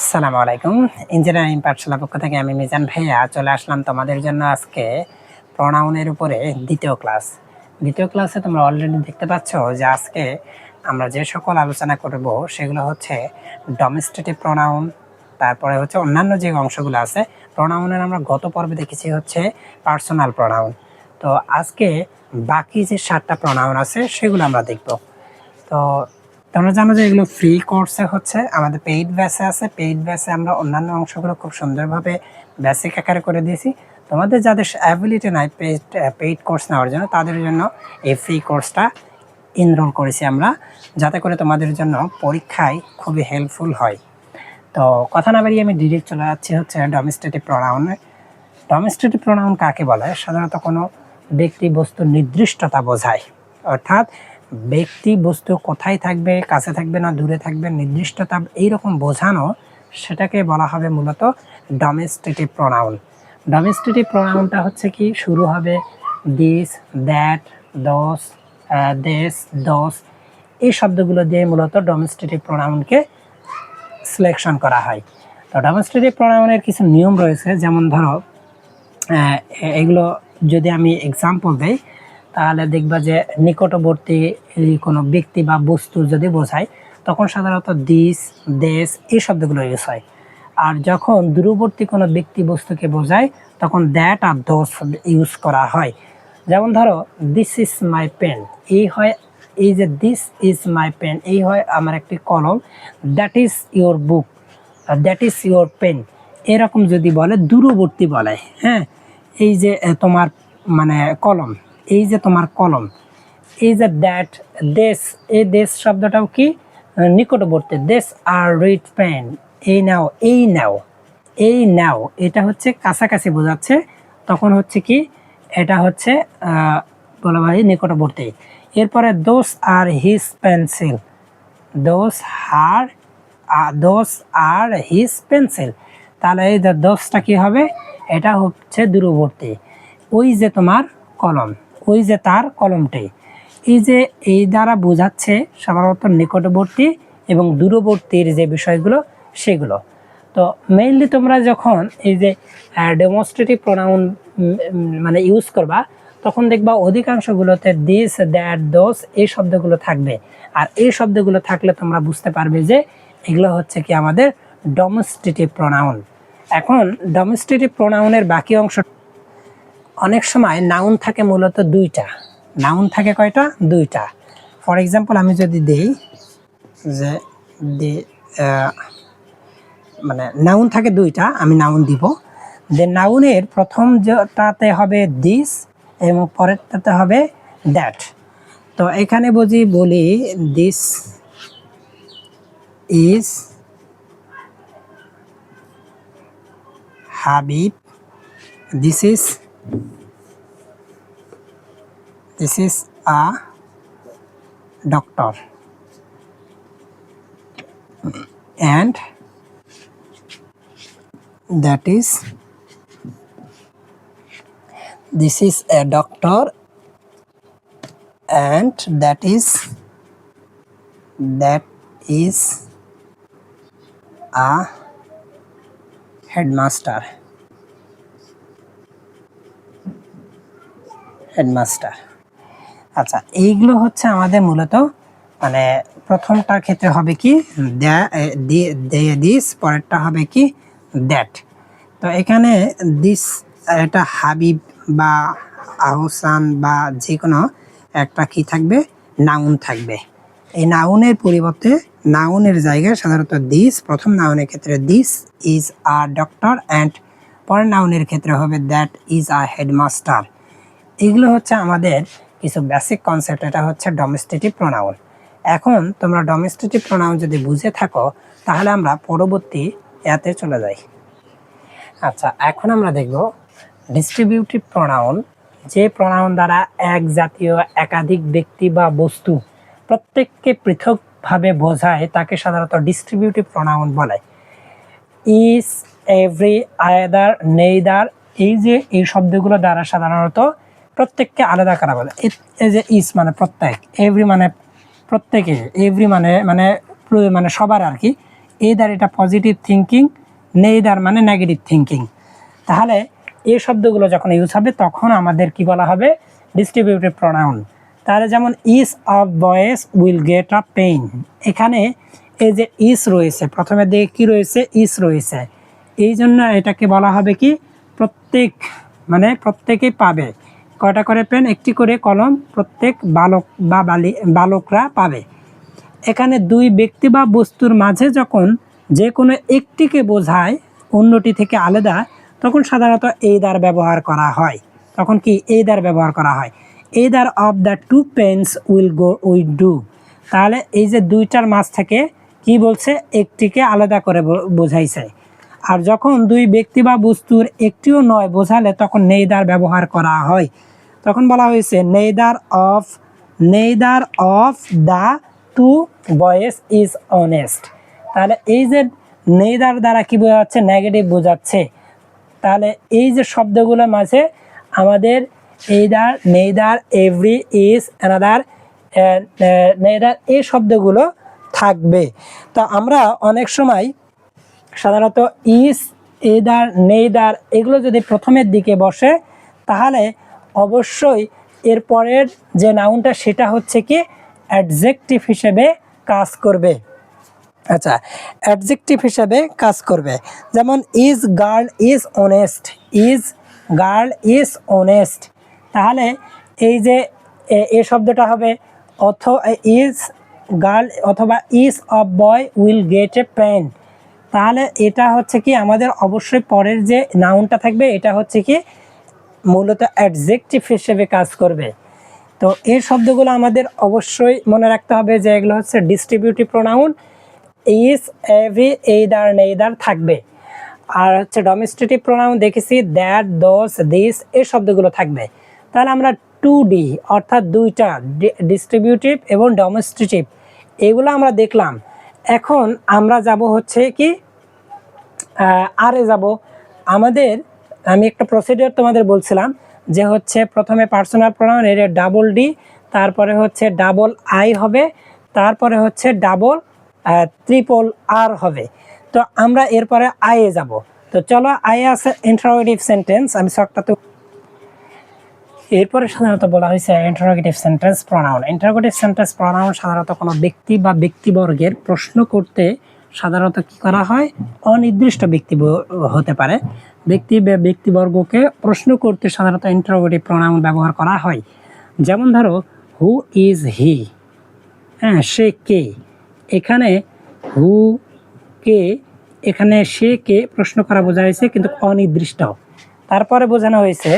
আসসালামু আলাইকুম। ইঞ্জিনিয়ারিং পাঠশালা পক্ষ থেকে আমি মিজান ভাইয়া চলে আসলাম তোমাদের জন্য আজকে প্রোনাউনের উপরে দ্বিতীয় ক্লাস। দ্বিতীয় ক্লাসে তোমরা অলরেডি দেখতে পাচ্ছ যে আজকে আমরা যে সকল আলোচনা করব সেগুলো হচ্ছে ডোমেস্টিক প্রোনাউন, তারপরে হচ্ছে অন্যান্য যে অংশগুলো আছে প্রোনাউনের। আমরা গত পর্বে দেখেছি হচ্ছে পার্সোনাল প্রোনাউন। তো আজকে বাকি যে 7টা প্রোনাউন আছে সেগুলো আমরা দেখব। তো তোমরা জানো যে এগুলো ফ্রি কোর্সে হচ্ছে, আমাদের পেইড ব্যাচে আছে। পেইড ব্যাচে আমরা অন্যান্য অংশগুলো খুব সুন্দরভাবে বেসিক আকারে করে দিয়েছি। তোমাদের যাদের অ্যাবিলিটি নাই পেইড কোর্স নেওয়ার জন্য, তাদের জন্য এই ফ্রি কোর্সটা এনরোল করেছি আমরা, যাতে করে তোমাদের জন্য পরীক্ষায় খুবই হেল্পফুল হয়। তো কথা না বাড়িয়ে আমি ডিরেক্ট চলে যাচ্ছি হচ্ছে ডোমেস্টিক প্রোনাউনে। ডোমেস্টিক প্রোনাউন কাকে বলে? সাধারণত কোনো ব্যক্তি বস্তুর নির্দিষ্টতা বোঝায়, অর্থাৎ ব্যক্তি বস্তু কোথায় থাকবে, কাছে থাকবে না দূরে থাকবে, নির্দিষ্টতা এইরকম বোঝানো, সেটাকে বলা হবে মূলত ডোমেস্টিক প্রোনাউন। ডোমেস্টিক প্রোনাউনটা হচ্ছে কি, শুরু হবে দিস, দ্যাট, দোস, দেশ, দোস, এই শব্দগুলো দিয়ে মূলত ডোমেস্টিক প্রোনাউনকে সিলেকশন করা হয়। তো ডোমেস্টিক প্রোনাউনের কিছু নিয়ম রয়েছে, যেমন ধরো এগুলো যদি আমি এক্সাম্পল দেই তাহলে দেখবা যে নিকটবর্তী কোনো ব্যক্তি বা বস্তু যদি বোঝায় তখন সাধারণত দিস, দেশ এই শব্দগুলো ইউজ হয়। আর যখন দূরবর্তী কোনো ব্যক্তি বস্তুকে বোঝায় তখন দ্যাট আর দোস ইউজ করা হয়। যেমন ধরো দিস ইজ মাই পেন, এই হয়, এই যে দিস ইজ মাই পেন এই হয় আমার একটি কলম। That is your book, that is your pen, এরকম যদি বলে দূরবর্তী বলে। হ্যাঁ, এই যে তোমার মানে কলম, এই যে তোমার কলম, এই যে দ্যাট, দেশ, এই দেশ শব্দটাও কি নিকটবর্তী। দেশ আর রিড পেন, এই নাও, এই নাও, এই নাও, এটা হচ্ছে কাছাকাছি বোঝাচ্ছে, তখন হচ্ছে কি এটা হচ্ছে বলা হয় নিকটবর্তী। এরপরে দোস আর হিজ পেন্সিল, দোস আর হিজ পেন্সিল, তাহলে এই যে দোসটা কি হবে, এটা হচ্ছে দূরবর্তী। ওই যে তোমার কলম, ওই যে তার কলমটি, এই যে এই দ্বারা বোঝাচ্ছে সাধারণত নিকটবর্তী এবং দূরবর্তীর যে বিষয়গুলো সেগুলো। তো মেইনলি তোমরা যখন এই যে ডেমনস্ট্রেটিভ প্রোনাউন মানে ইউজ করবা তখন দেখবা অধিকাংশগুলোতে দিস, দ্যাট, দোস এই শব্দগুলো থাকবে। আর এই শব্দগুলো থাকলে তোমরা বুঝতে পারবে যে এগুলো হচ্ছে কি আমাদের ডোমেস্টিক প্রোনাউন। এখন ডোমেস্টিক প্রোনাউনের বাকি অংশ, অনেক সময় নাউন থাকে মূলত দুইটা। নাউন থাকে কয়টা? দুইটা। ফর এক্সাম্পল আমি যদি দেই যে মানে নাউন থাকে দুইটা, আমি নাউন দিব। যে নাউনের প্রথম যেটাতে হবে দিস এবং পরেরটাতে হবে দ্যাট। তো এখানে বলি this is Habib, this is a doctor, and that is, this is a doctor, and that is a headmaster. আচ্ছা, এইগুলো হচ্ছে আমাদের মূলত মানে প্রথমটার ক্ষেত্রে হবে কি দিস, পরেরটা হবে কি দ্যাট। তো এখানে দিস এটা হাবিব বা আহসান বা যে কোনো একটা কি থাকবে, নাউন থাকবে। এই নাউনের পরিবর্তে নাউনের জায়গায় সাধারণত দিস, প্রথম নাউনের ক্ষেত্রে this is a doctor, and পরের নাউনের ক্ষেত্রে হবে দ্যাট ইজ আ হেডমাস্টার। এগুলো হচ্ছে আমাদের কিছু বেসিক কনসেপ্ট, এটা হচ্ছে ডোমেস্টিক প্রোনাউন। এখন তোমরা ডোমেস্টিক প্রোনাউন যদি বুঝে থাকো তাহলে আমরা পরবর্তী এতে চলে যাই। আচ্ছা, এখন আমরা দেখব ডিস্ট্রিবিউটিভ প্রোনাউন। যে প্রোনাউন দ্বারা এক জাতীয় একাধিক ব্যক্তি বা বস্তু প্রত্যেককে পৃথকভাবে বোঝায় তাকে সাধারণত ডিস্ট্রিবিউটিভ প্রোনাউন বলে। ইজ, এভরি, আইদার, নেইদার, এই যে এই শব্দগুলো দ্বারা সাধারণত প্রত্যেককে আলাদা করা বলে। এই যে ইজ মানে প্রত্যেক, এভরি মানে প্রত্যেকে, এভরি মানে মানে মানে সবার আর কি, এইদার এটা পজিটিভ থিঙ্কিং, নেইদার মানে নেগেটিভ থিঙ্কিং। তাহলে এই শব্দগুলো যখন ইউজ হবে তখন আমাদের কি বলা হবে? Distributive pronoun. তাহলে যেমন ইস অফ বয়েস উইল গেট আ পেইন, এখানে এই যে ইস রয়েছে, প্রথমে দিকে কি রয়েছে? ইস রয়েছে, এই জন্য এটাকে বলা হবে কি? প্রত্যেক, মানে প্রত্যেকেই পাবে। কয়টা করে পেন? একটি করে কলম প্রত্যেক বালক বা বালকরা পাবে। এখানে দুই ব্যক্তি বা বস্তুর মাঝে যখন যে কোনো একটিকে বোঝায় অন্যটি থেকে আলাদা, তখন সাধারণত এইদার ব্যবহার করা হয়। তখন কি এইদার ব্যবহার করা হয়? Either of the two pens will go with do. তাহলে এই যে দুইটার মাঝ থেকে কি বলছে? একটিকে আলাদা করে বোঝাইছে। আর যখন দুই ব্যক্তি বা বস্তুর একটিও নয় বোঝালে তখন নেইদার ব্যবহার করা হয়। তখন বলা হয়েছে নেইদার অফ দ্য টু বয়েস ইজ অনেস্ট। তাহলে এই যে নেইদার দ্বারা কি বোঝাচ্ছে? নেগেটিভ বোঝাচ্ছে। তাহলে এই যে শব্দগুলোর মাঝে আমাদের either, neither, every, is, another, neither এই শব্দগুলো থাকবে। তো আমরা অনেক সময় সাধারণত ইজ, এইদার, নেইদার এগুলো যদি প্রথমের দিকে বসে তাহলে অবশ্যই এরপরের যে নাউনটা সেটা হচ্ছে কি? অ্যাডজেক্টিভ হিসেবে কাজ করবে। আচ্ছা, অ্যাডজেক্টিভ হিসেবে কাজ করবে। যেমন each girl is honest, each girl is honest. তাহলে এই যে এই শব্দটা হবে ইজ গার্ল অথবা each of boy will get a pen. তাহলে এটা হচ্ছে কি? আমাদের অবশ্যই পরের যে নাউনটা থাকবে এটা হচ্ছে কি? মূলত অ্যাডজেক্টিভ হিসেবে কাজ করবে। তো এই শব্দগুলো আমাদের অবশ্যই মনে রাখতে হবে যে এগুলো হচ্ছে distributive pronoun. Is, every, either, neither থাকবে। আর হচ্ছে ডোমেস্টিটিভ প্রোনাউন দেখেছি দ্যাট, দোস, দিস এই শব্দগুলো থাকবে। তাহলে আমরা 2D অর্থাৎ দুইটা ডিস্ট্রিবিউটিভ এবং ডোমেস্টিটিভ এগুলো আমরা দেখলাম। এখন আমরা যাব হচ্ছে কি? আরে যাব আমাদের। আমি একটা প্রসিডিওর তোমাদের বলছিলাম যে হচ্ছে প্রথমে পার্সোনাল প্রোনাউন এর ডাবল ডি, তারপরে হচ্ছে ডাবল আই হবে, তারপরে হচ্ছে ডাবল ট্রিপল আর হবে। তো আমরা এরপরে আইয়ে যাব। তো চলো, আইয়ে আছে ইন্টারোগেটিভ সেন্টেন্স। আমি শর্টটা তো এরপরে সাধারণত বলা হয়েছে interrogative sentence pronoun. Interrogative sentence pronoun সাধারণত কোনো ব্যক্তি বা ব্যক্তিবর্গের প্রশ্ন করতে সাধারণত কি করা হয়? অনির্দিষ্ট ব্যক্তি হতে পারে, ব্যক্তি বা ব্যক্তিবর্গকে প্রশ্ন করতে সাধারণত ইন্টারোগেটিভ প্রোনাউন ব্যবহার করা হয়। যেমন ধরো হু ইজ হি, হ্যাঁ সে কে। এখানে হু কে, এখানে সে কে প্রশ্ন করা বোঝা হয়েছে কিন্তু অনির্দিষ্ট। তারপরে বোঝানো হয়েছে,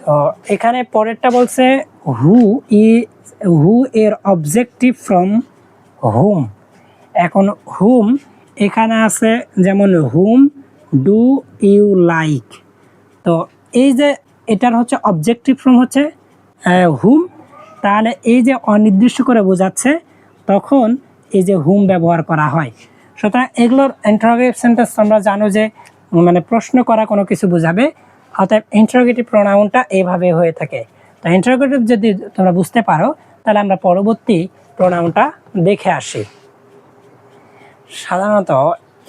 তো এখানে পরেরটা বলছে হু এর অবজেক্টিভ ফ্রম হুম। এখন হুম এখানে আছে যেমন হুম ডু ইউ লাইক। তো এই যে এটার হচ্ছে অবজেক্টিভ ফ্রম হচ্ছে হুম, তাহলে এই যে অনির্দিষ্ট করে বোঝাচ্ছে তখন এই যে হুম ব্যবহার করা হয়। সুতরাং এগুলোর ইন্টারোগেটিভ সেন্টেন্স তোমরা জানো যে মানে প্রশ্ন করা কোনো কিছু বোঝাবে, অর্থাৎ ইন্টারোগেটিভ প্রোনাউনটা এইভাবে হয়ে থাকে। তো ইন্টারোগেটিভ যদি তোমরা বুঝতে পারো তাহলে আমরা পরবর্তী প্রোনাউনটা দেখে আসি। সাধারণত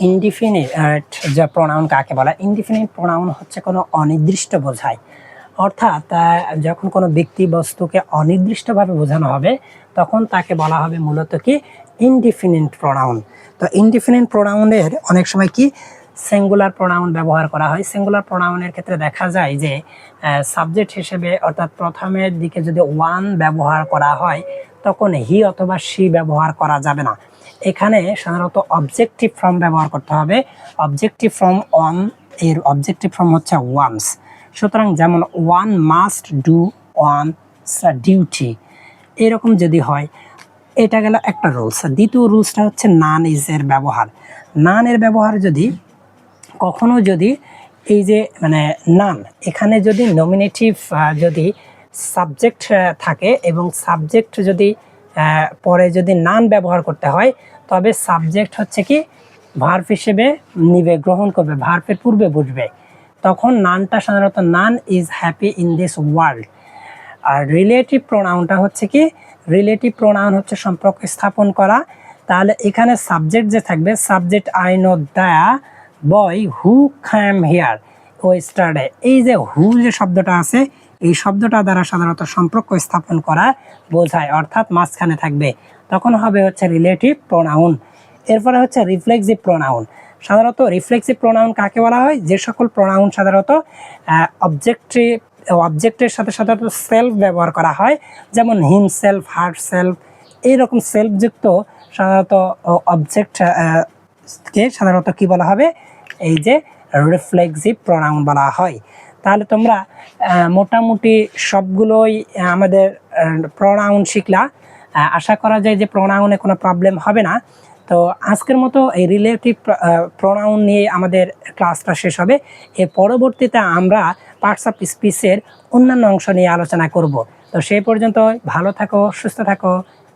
ইনডিফিনিট যে প্রোনাউন কাকে বলে? ইনডিফিনিট প্রোনাউন হচ্ছে কোনো অনির্দিষ্ট বোঝায়, অর্থাৎ যখন কোনো ব্যক্তি বস্তুকে অনির্দিষ্টভাবে বোঝানো হবে তখন তাকে বলা হবে মূলত কি? Indefinite pronoun. তো ইনডিফিনিট প্রোনাউনের অনেক সময় কি সিঙ্গুলার প্রোনাউন ব্যবহার করা হয়। সিঙ্গুলার প্রোনাউনের ক্ষেত্রে দেখা যায় যে সাবজেক্ট হিসেবে অর্থাৎ প্রথমের দিকে যদি ওয়ান ব্যবহার করা হয় তখন হি অথবা শি ব্যবহার করা যাবে না। এখানে সাধারণত অবজেক্টিভ ফর্ম ব্যবহার করতে হবে। অবজেক্টিভ ফর্ম ওয়ান এর অবজেক্টিভ ফর্ম হচ্ছে ওয়ান্স। সুতরাং যেমন one must do one's duty, এরকম যদি হয় এটা গেল একটা রুলস। দ্বিতীয় রুলসটা হচ্ছে নান ইজের ব্যবহার। নানের ব্যবহার যদি কখনো যদি এই যে মানে নান, এখানে যদি নমিনেটিভ যদি সাবজেক্ট থাকে এবং সাবজেক্ট যদি পরে যদি নান ব্যবহার করতে হয় তবে সাবজেক্ট হচ্ছে কি ভার্ব হিসেবে নিবে, গ্রহণ করবে, ভার্বের পূর্বে বসবে। তখন নানটা সাধারণত none is happy in this world. আর রিলেটিভ প্রোনাউনটা হচ্ছে কি? রিলেটিভ প্রোনাউন হচ্ছে সম্পর্ক স্থাপন করা তাহলে এখানে সাবজেক্ট যে থাকবে, subject I know the boy who came here yesterday. এই যে হু যে শব্দটা আছে, এই শব্দটা দ্বারা সাধারণত সম্পর্ক স্থাপন করা বোঝায়, অর্থাৎ মাঝখানে থাকবে, তখন হবে হচ্ছে রিলেটিভ প্রোনাউন। এরপরে হচ্ছে রিফ্লেক্সিভ প্রোনাউন। সাধারণত রিফ্লেক্সিভ প্রোনাউন কাকে বলা হয়? যে সকল প্রোনাউন সাধারণত অবজেক্টের সাথে সাধারণত সেলফ ব্যবহার করা হয়, যেমন হিম সেলফ, হার সেলফ, এইরকম সেলফযুক্ত সাধারণত অবজেক্টকে সাধারণত কি বলা হবে? এই যে রিফ্লেক্সিভ প্রোনাউন বলা হয়। তাহলে তোমরা মোটামুটি সবগুলোই আমাদের প্রোনাউন শিখলা। আশা করা যায় যে প্রোনাউনে কোনো প্রবলেম হবে না। তো আজকের মতো এই রিলেটিভ প্রোনাউন নিয়ে আমাদের ক্লাসটা শেষ হবে। এর পরবর্তীতে আমরা পার্টস অফ স্পিচের অন্যান্য অংশ নিয়ে আলোচনা করব। তো সেই পর্যন্ত ভালো থাকো, সুস্থ থাকো,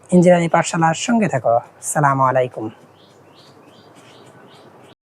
ইঞ্জিনিয়ারিং পাঠশালার সঙ্গে থাকো। আসসালামু আলাইকুম।